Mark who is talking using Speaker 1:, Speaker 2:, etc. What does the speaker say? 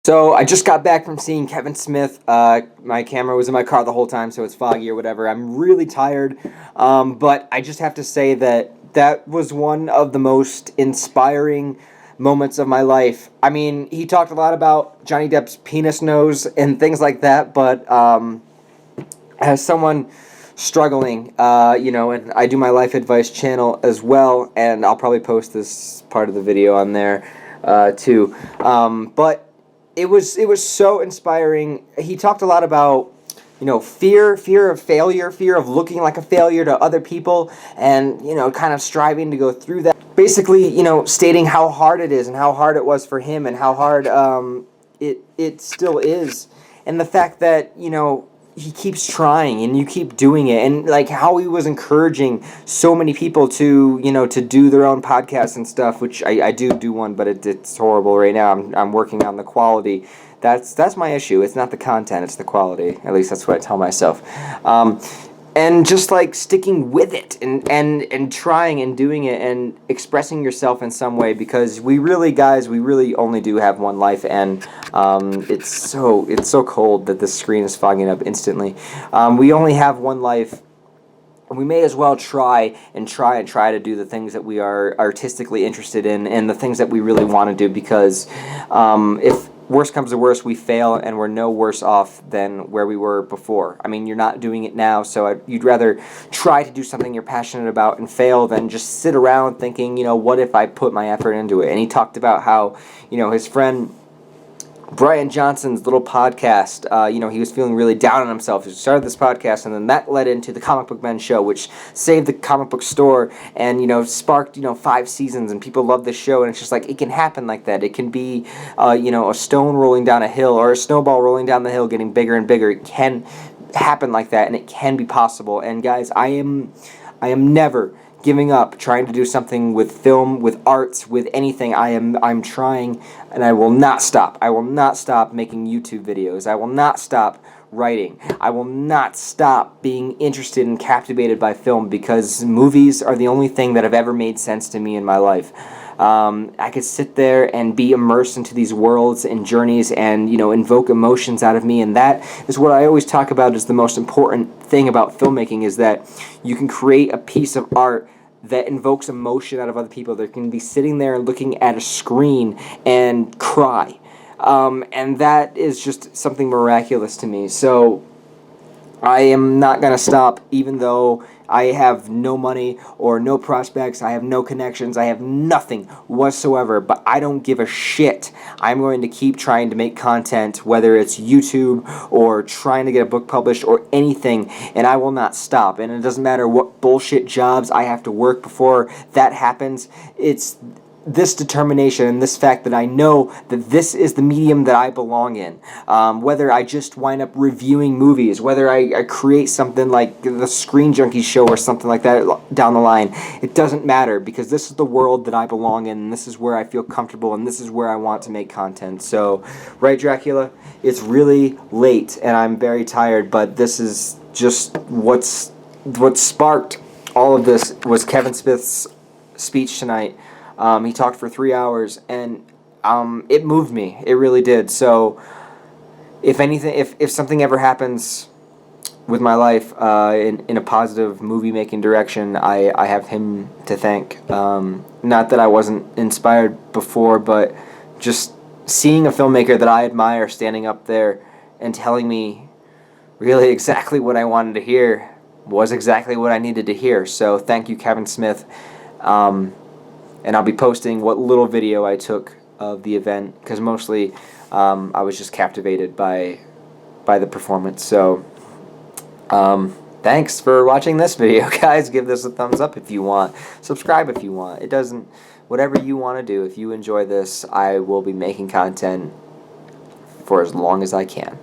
Speaker 1: So I just got back from seeing Kevin Smith. My camera was in my car the whole time, so it's foggy or whatever. I'm really tired, but I just have to say that that was one of the most inspiring moments of my life. I mean, he talked a lot about Johnny Depp's penis nose and things like that, but as someone struggling, and I do my life advice channel as well, and I'll probably post this part of the video on there too. But it was so inspiring. He talked a lot about, fear of failure, fear of looking like a failure to other people, and, kind of striving to go through that. Basically, stating how hard it is and how hard it was for him and how hard it still is. And the fact that, he keeps trying and you keep doing it, and like how he was encouraging so many people to to do their own podcasts and stuff, which I do one, but it's horrible right now. I'm working on the quality. That's my issue. It's not the content, it's the quality. At least that's what I tell myself. And just like sticking with it and trying and doing it and expressing yourself in some way, because we really only do have one life, and it's so cold that the screen is fogging up instantly. We only have one life. We may as well try to do the things that we are artistically interested in and the things that we really want to do, because if worst comes to worst, we fail and we're no worse off than where we were before. I mean, you're not doing it now, so you'd rather try to do something you're passionate about and fail than just sit around thinking, what if I put my effort into it? And he talked about how, his friend Brian Johnson's little podcast, he was feeling really down on himself. He started this podcast, and then that led into the Comic Book Men show, which saved the comic book store and, sparked, 5 seasons, and people love this show. And it's just like, it can happen like that. It can be, a stone rolling down a hill or a snowball rolling down the hill getting bigger and bigger. It can happen like that, and it can be possible. And guys, I am never giving up trying to do something with film, with arts, with anything. I'm trying, and I will not stop. I will not stop making YouTube videos. I will not stop writing. I will not stop being interested and captivated by film, because movies are the only thing that have ever made sense to me in my life. I could sit there and be immersed into these worlds and journeys and, invoke emotions out of me, and that is what I always talk about as the most important thing about filmmaking, is that you can create a piece of art that invokes emotion out of other people. They can be sitting there and looking at a screen and cry. And that is just something miraculous to me. So I am not going to stop, even though I have no money or no prospects, I have no connections, I have nothing whatsoever, but I don't give a shit. I'm going to keep trying to make content, whether it's YouTube or trying to get a book published or anything, and I will not stop. And it doesn't matter what bullshit jobs I have to work before that happens. It's this determination and this fact that I know that this is the medium that I belong in. Whether I just wind up reviewing movies, whether I create something like the Screen Junkies show or something like that down the line, it doesn't matter, because this is the world that I belong in, and this is where I feel comfortable, and this is where I want to make content. So, right, Dracula? It's really late, and I'm very tired, but this is just what sparked all of this was Kevin Smith's speech tonight. He talked for 3 hours, and it moved me. It really did. So, if anything, if something ever happens with my life in a positive movie-making direction, I have him to thank. Not that I wasn't inspired before, but just seeing a filmmaker that I admire standing up there and telling me really exactly what I wanted to hear was exactly what I needed to hear. So, thank you, Kevin Smith. And I'll be posting what little video I took of the event, because mostly I was just captivated by the performance. So thanks for watching this video, guys. Give this a thumbs up if you want. Subscribe if you want. It doesn't, whatever you want to do. If you enjoy this, I will be making content for as long as I can.